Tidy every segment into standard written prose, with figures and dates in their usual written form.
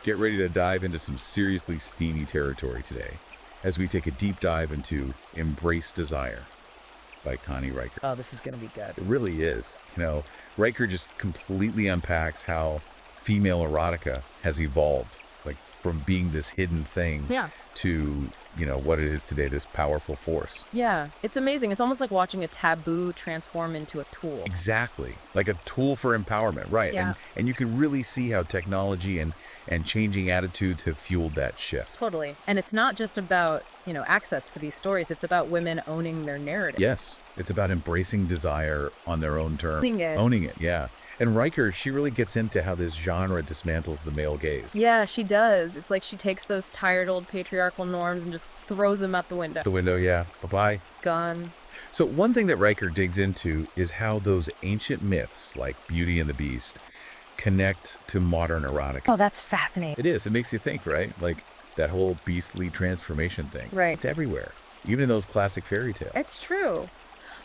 Get ready to dive into some seriously steamy territory today as we take a deep dive into Embrace Desire by Connie Riker. Oh, this is going to be good. It really is. Riker just completely unpacks how female erotica has evolved, like from being this hidden thing to, what it is today, this powerful force. Yeah, it's amazing. It's almost like watching a taboo transform into a tool. Exactly. Like a tool for empowerment, right? Yeah. And you can really see how technology and changing attitudes have fueled that shift. Totally. And it's not just about, access to these stories. It's about women owning their narrative. Yes. It's about embracing desire on their own terms. Owning it. Yeah. And Riker, she really gets into how this genre dismantles the male gaze. Yeah, she does. It's like she takes those tired old patriarchal norms and just throws them out the window. The window, yeah. Bye-bye. Gone. So one thing that Riker digs into is how those ancient myths, like Beauty and the Beast, connect to modern erotica. Oh, that's fascinating. It is. It makes you think, right? Like that whole beastly transformation thing. Right. It's everywhere, even in those classic fairy tales. It's true.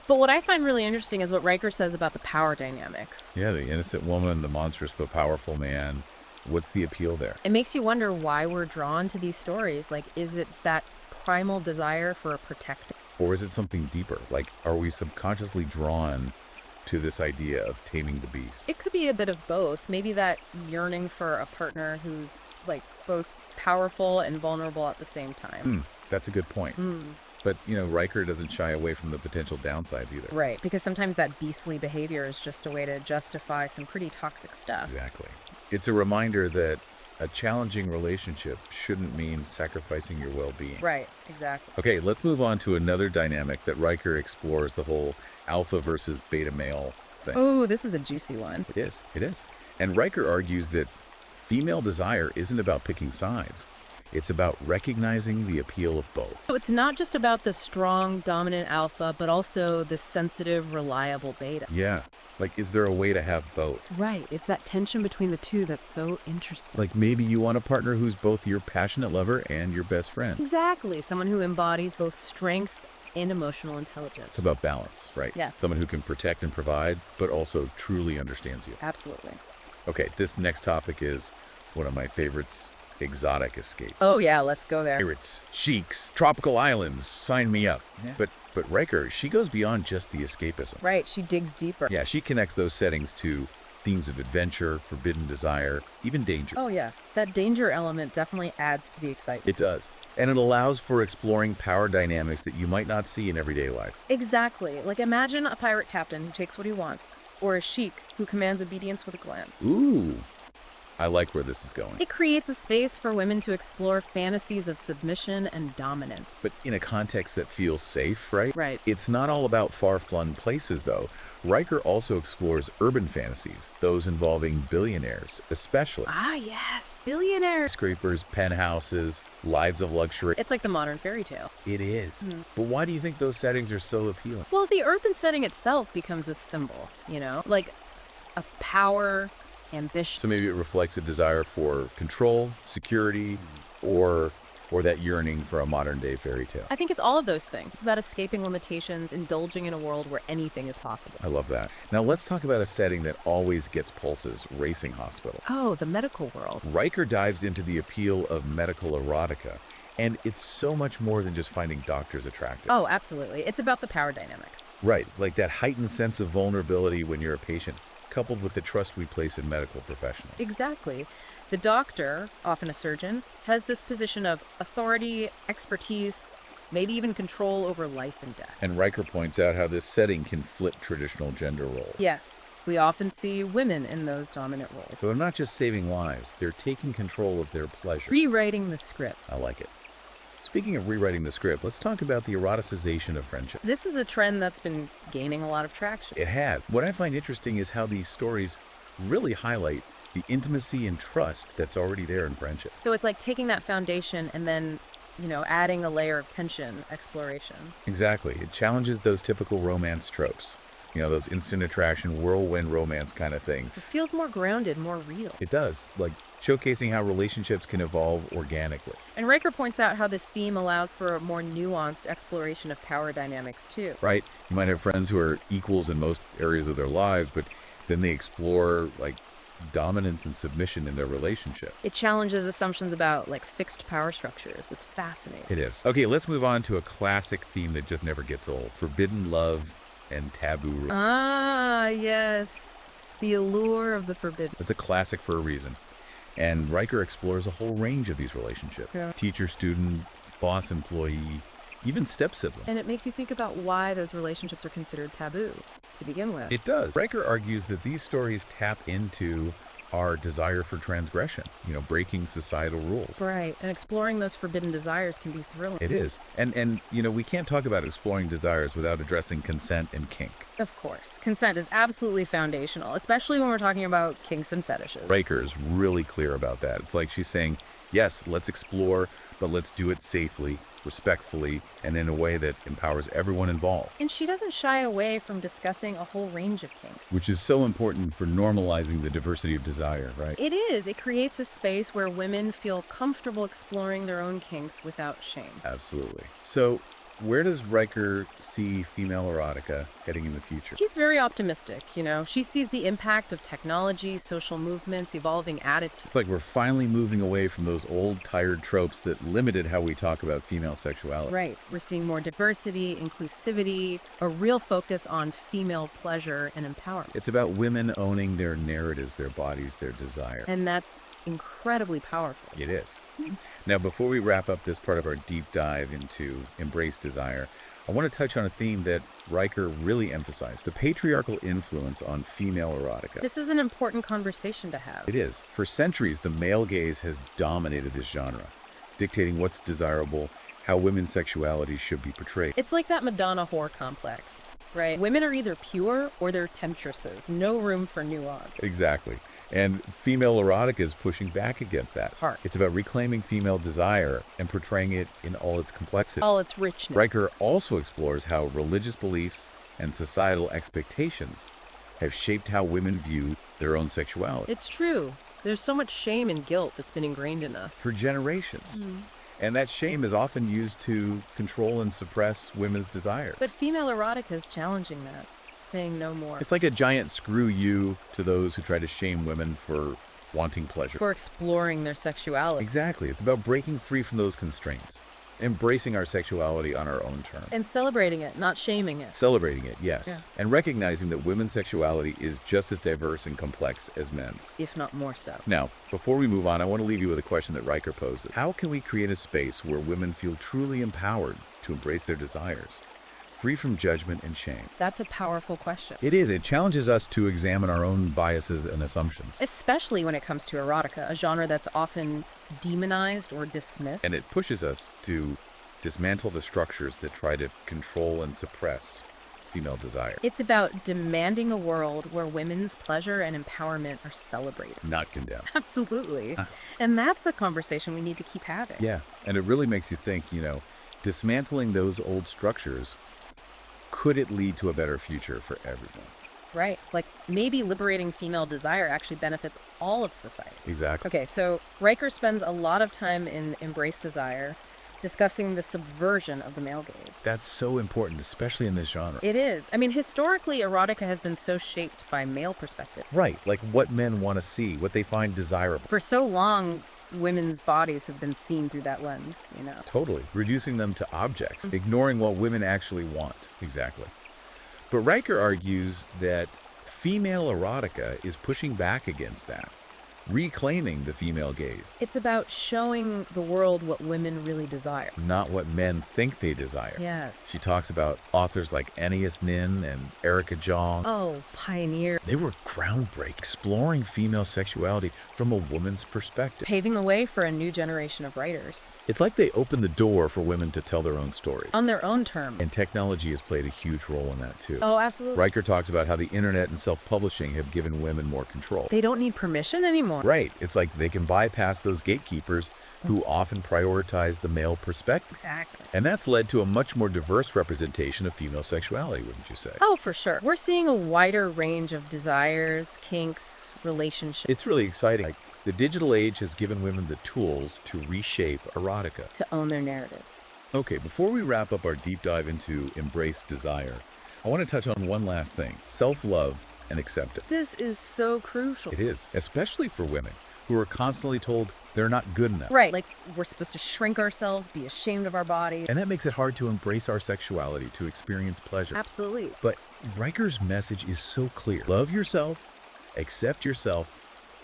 But what I find really interesting is what Riker says about the power dynamics. Yeah, the innocent woman, the monstrous but powerful man. What's the appeal there? It makes you wonder why we're drawn to these stories. Like, is it that primal desire for a protector? Or is it something deeper? Like, are we subconsciously drawn to this idea of taming the beast? It could be a bit of both. Maybe that yearning for a partner who's, like, both powerful and vulnerable at the same time. That's a good point. But, Riker doesn't shy away from the potential downsides either. Right, because sometimes that beastly behavior is just a way to justify some pretty toxic stuff. Exactly. It's a reminder that a challenging relationship shouldn't mean sacrificing your well-being. Right, exactly. Okay, let's move on to another dynamic that Riker explores, the whole alpha versus beta male thing. Oh, this is a juicy one. It is. It is. And Riker argues that female desire isn't about picking sides. It's about recognizing the appeal of both. So it's not just about the strong, dominant alpha, but also the sensitive, reliable beta. Yeah. Like, is there a way to have both? Right. It's that tension between the two that's so interesting. Like, maybe you want a partner who's both your passionate lover and your best friend. Exactly. Someone who embodies both strength and emotional intelligence. It's about balance, right? Yeah. Someone who can protect and provide, but also truly understands you. Absolutely. Okay, this next topic is one of my favorites. Exotic escape. Oh yeah, let's go there. Pirates, sheiks, tropical islands, sign me up. Yeah. But Riker, she goes beyond just the escapism. Right, she digs deeper. Yeah, she connects those settings to themes of adventure, forbidden desire, even danger. Oh yeah, that danger element definitely adds to the excitement. It does. And it allows for exploring power dynamics that you might not see in everyday life. Exactly. Like imagine a pirate captain who takes what he wants, or a sheik who commands obedience with a glance. Ooh. I like where this is going. It creates a space for women to explore fantasies of submission and dominance. But in a context that feels safe, right? Right. It's not all about far-flung places, though. Riker also explores urban fantasies, those involving billionaires, especially. Ah, yes, billionaires. Scrapers, penthouses, lives of luxury. It's like the modern fairy tale. It is. But why do you think those settings are so appealing? Well, the urban setting itself becomes a symbol, like of power, ambition. So maybe it reflects a desire for control, security, or that yearning for a modern-day fairy tale. I think it's all of those things. It's about escaping limitations, indulging in a world where anything is possible. I love that. Now let's talk about a setting that always gets pulses, racing hospital. Oh, the medical world. Riker dives into the appeal of medical erotica, and it's so much more than just finding doctors attractive. Oh, absolutely. It's about the power dynamics. Right, like that heightened sense of vulnerability when you're a patient, coupled with the trust we place in medical professionals. Exactly. The doctor, often a surgeon, has this position of authority, expertise, maybe even control over life and death. And Riker points out how this setting can flip traditional gender roles. Yes, we often see women in those dominant roles. So they're not just saving lives, they're taking control of their pleasure. Rewriting the script. I like it. Speaking of rewriting the script, let's talk about the eroticization of friendship. This is a trend that's been gaining a lot of traction. It has. What I find interesting is how these stories really highlight the intimacy and trust that's already there in friendship. So it's like taking that foundation and then, adding a layer of tension, exploration. Exactly. It challenges those typical romance tropes. Those instant attraction, whirlwind romance kind of things. It feels more grounded, more real. It does, like showcasing how relationships can evolve organically. And Riker points out how this theme allows for a more nuanced exploration of power dynamics, too. Right? You might have friends who are equals in most areas of their lives, but then they explore, like, dominance and submission in their relationship. It challenges assumptions about, like, fixed power structures. It's fascinating. It is. Okay, let's move on to a classic theme that just never gets old. Forbidden love and taboo. Ah, yes. The allure of the forbidden. It's a classic for a reason. And Riker explores a whole range of these relationships. Yeah. Teacher, student, boss, employee, even step-sibling. And it makes you think about why those relationships are considered taboo to begin with. It does. Riker argues that these stories tap into our desire for transgression, breaking societal rules. Right. And exploring those forbidden desires can be thrilling. It is. And we can't talk about exploring desires without addressing consent and kink. Of course. Consent is absolutely foundational, especially when we're talking about kinks and fetishes. Riker's really clear about that. It's like she's saying, yes, let's explore, but let's do it safely, respectfully, and in a way that empowers everyone involved. And she doesn't shy away from discussing a whole range of kinks. Which is so important for normalizing the diversity of desire, right? It is. It creates a space where women feel comfortable exploring their own kinks without shame. Absolutely. So, where does Riker see female erotica heading in the future? She's very optimistic, She sees the impact of technology, social movements, evolving attitudes. It's like we're finally moving away from those old, tired tropes that limited how we talk about female sexuality. Right. We're seeing more diversity, inclusivity, a real focus on female pleasure and empowerment. It's about women owning their narratives, their bodies, their desire. And that's incredibly powerful. It is. Now, before we wrap up this part of our deep dive into Embrace Desire, I want to touch on a theme that Riker really emphasized, the patriarchal influence on female erotica. This is an important conversation to have. It is. For centuries, the male gaze has dominated this genre, dictating what's desirable, how women's sexuality should be portrayed. It's like that Madonna whore complex, right? Women are either pure or they're temptresses. No room for nuance. Exactly. And female erotica is pushing back against that. Hard. It's about reclaiming female desire and portraying it in all its complexity. All its richness. Riker also explores how religious beliefs and societal expectations have shaped how women view their own sexuality. It's true. There's so much shame and guilt that's been ingrained in us. For generations. And that shame is often used to control and suppress women's desire. But female erotica is challenging that, saying no more. It's like a giant screw you to those who try to shame women for wanting pleasure. For exploring their sexuality. Exactly. It's about breaking free from those constraints, embracing our sexuality on our own terms. And celebrating it, not shaming it. Celebrating it, yes. Yeah. And recognizing that women's sexuality is just as diverse and complex as men's. If not more so. Now, before we move on, I want to leave you with a question that Riker poses. How can we create a space where women feel truly empowered to embrace their desires, free from judgment and shame? That's a powerful question. It is. It challenges us to examine our own biases and assumptions. Especially when it comes to erotica, a genre that's often demonized or dismissed. And it pushes us to dismantle the structures that try to control and suppress female desire. It's about demanding a world where women's pleasure and empowerment are celebrated. Not condemned. Absolutely. And that's a conversation we need to keep having. Yeah. And it really makes you think, dismantling those old structures, could it lead to a better future for everyone? Right. Like maybe liberating female desire actually benefits all of society. Exactly. Okay, so Riker spends a lot of time in Embrace Desire discussing the subversion of the male gaze. That's so important, especially in this genre. It is. I mean, historically, erotica has been so shaped by male perspective. Right. Like what men want to see, what they find desirable. For so long, women's bodies have been seen through that lens, Totally. Reducing them to objects, ignoring what women actually want. Exactly. But Riker argues that female erotica is pushing back against that, reclaiming the female gaze. It's about showing the world what women really desire. Not what men think they desire. Yes. She talks about authors like Anais Nin and Erica Jong. Oh, pioneer. They were groundbreaking, exploring female sexuality from a woman's perspective. Paving the way for a new generation of writers. It's like they opened the door for women to tell their own stories. On their own terms. And technology has played a huge role in that too. Oh, absolutely. Riker talks about how the internet and self-publishing have given women more control. They don't need permission anymore. Right. It's like they can bypass those gatekeepers who often prioritize the male perspective. Exactly. And that's led to a much more diverse representation of female sexuality, wouldn't you say? Oh, for sure. We're seeing a wider range of desires, kinks, relationships. It's really exciting. Like, the digital age has given women the tools to reshape erotica. To own their narratives. Okay, before we wrap up our deep dive into Embrace Desire, I want to touch on one last thing. Self-love and accept it. This is so crucial. It is, especially for women who are constantly told they're not good enough. Right, like we're supposed to shrink ourselves, be ashamed of our bodies. And that makes it hard to embrace our sexuality, to experience pleasure. Absolutely. But Riker's message is so clear. Love yourself, accept yourself,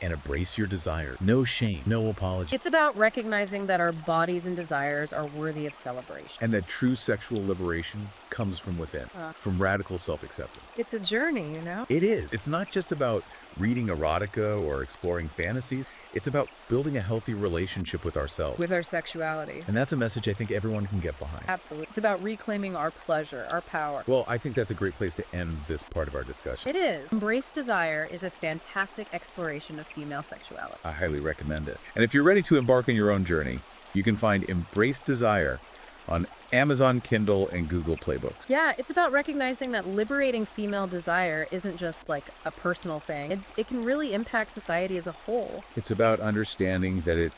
and embrace your desire. No shame, no apology. It's about recognizing that our bodies and desires are worthy of celebration. And that true sexual liberation comes from within, from radical self-acceptance. It's a journey, you know? It is. It's not just about reading erotica or exploring fantasies. It's about building a healthy relationship with ourselves. With our sexuality. And that's a message I think everyone can get behind. Absolutely. It's about reclaiming our pleasure, our power. Well, I think that's a great place to end this part of our discussion. It is. Embrace Desire is a fantastic exploration of female sexuality. I highly recommend it. And if you're ready to embark on your own journey, you can find Embrace Desire on Amazon Kindle and Google Play Books. Yeah, it's about recognizing that liberating female desire isn't just like a personal thing. It can really impact society as a whole. It's about understanding that it,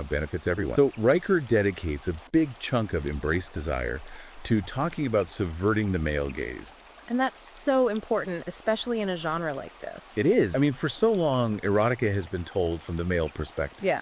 benefits everyone. So Riker dedicates a big chunk of Embrace Desire to talking about subverting the male gaze. And that's so important, especially in a genre like this. It is. I mean, for so long, erotica has been told from the male perspective. Yeah.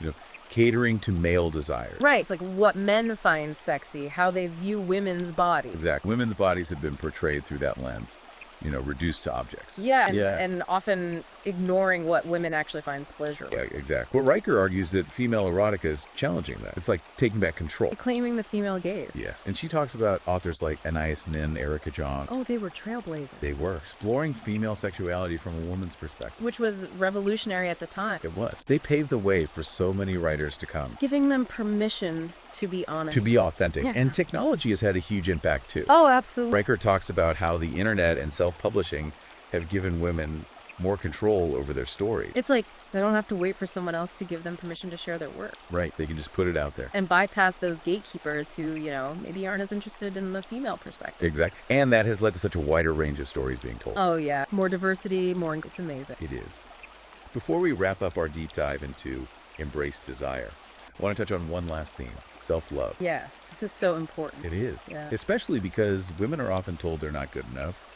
Catering to male desires. Right. It's like what men find sexy, how they view women's bodies. Exactly. Women's bodies have been portrayed through that lens, reduced to objects. Yeah, and often ignoring what women actually find pleasurable. Yeah, exactly. Well, Riker argues that female erotica is challenging that. It's like taking back control. Claiming the female gaze. Yes. And she talks about authors like Anais Nin, Erica Jong. Oh, they were trailblazers. They were exploring female sexuality from a woman's perspective. Which was revolutionary at the time. It was. They paved the way for so many writers to come. Giving them permission to be honest. To be authentic. Yeah. And technology has had a huge impact too. Oh, absolutely. Riker talks about how the internet and self-publishing have given women more control over their story. It's like they don't have to wait for someone else to give them permission to share their work. Right. They can just put it out there. And bypass those gatekeepers who, maybe aren't as interested in the female perspective. Exactly. And that has led to such a wider range of stories being told. Oh, yeah. More diversity, it's amazing. It is. Before we wrap up our deep dive into Embrace Desire, I want to touch on one last theme, self-love. Yes. This is so important. It is. Yeah. Especially because women are often told they're not good enough,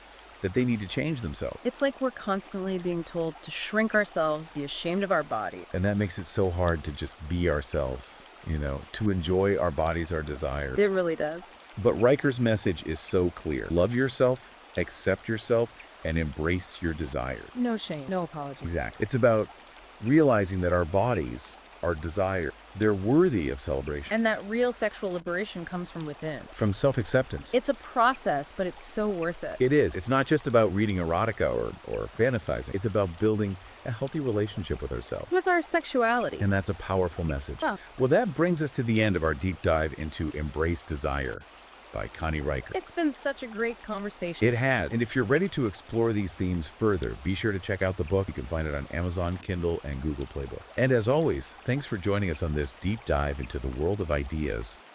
that they need to change themselves. It's like we're constantly being told to shrink ourselves, be ashamed of our body. And that makes it so hard to just be ourselves, to enjoy our bodies, our desires. It really does. But Riker's message is so clear. Love yourself, accept yourself, and embrace your desires. No shame, no apology. Exactly. It's about realizing that our bodies, our desire, they're worthy of celebration. And that real sexual liberation comes from within. From self-acceptance. It's a process, but it's so worth it. It is. It's not just about reading erotica or fantasizing. It's about building a healthy relationship with ourselves. With our sexuality. And that's a powerful message. Oh. Well, that brings us to the end of our deep dive into Embrace Desire by Connie Riker. It's been such a great conversation. It has. And if you're ready to explore these themes further, be sure to check out the book. You can find it on Amazon Kindle and Google Play Books. And as always, thanks for joining us on this deep dive into the world of ideas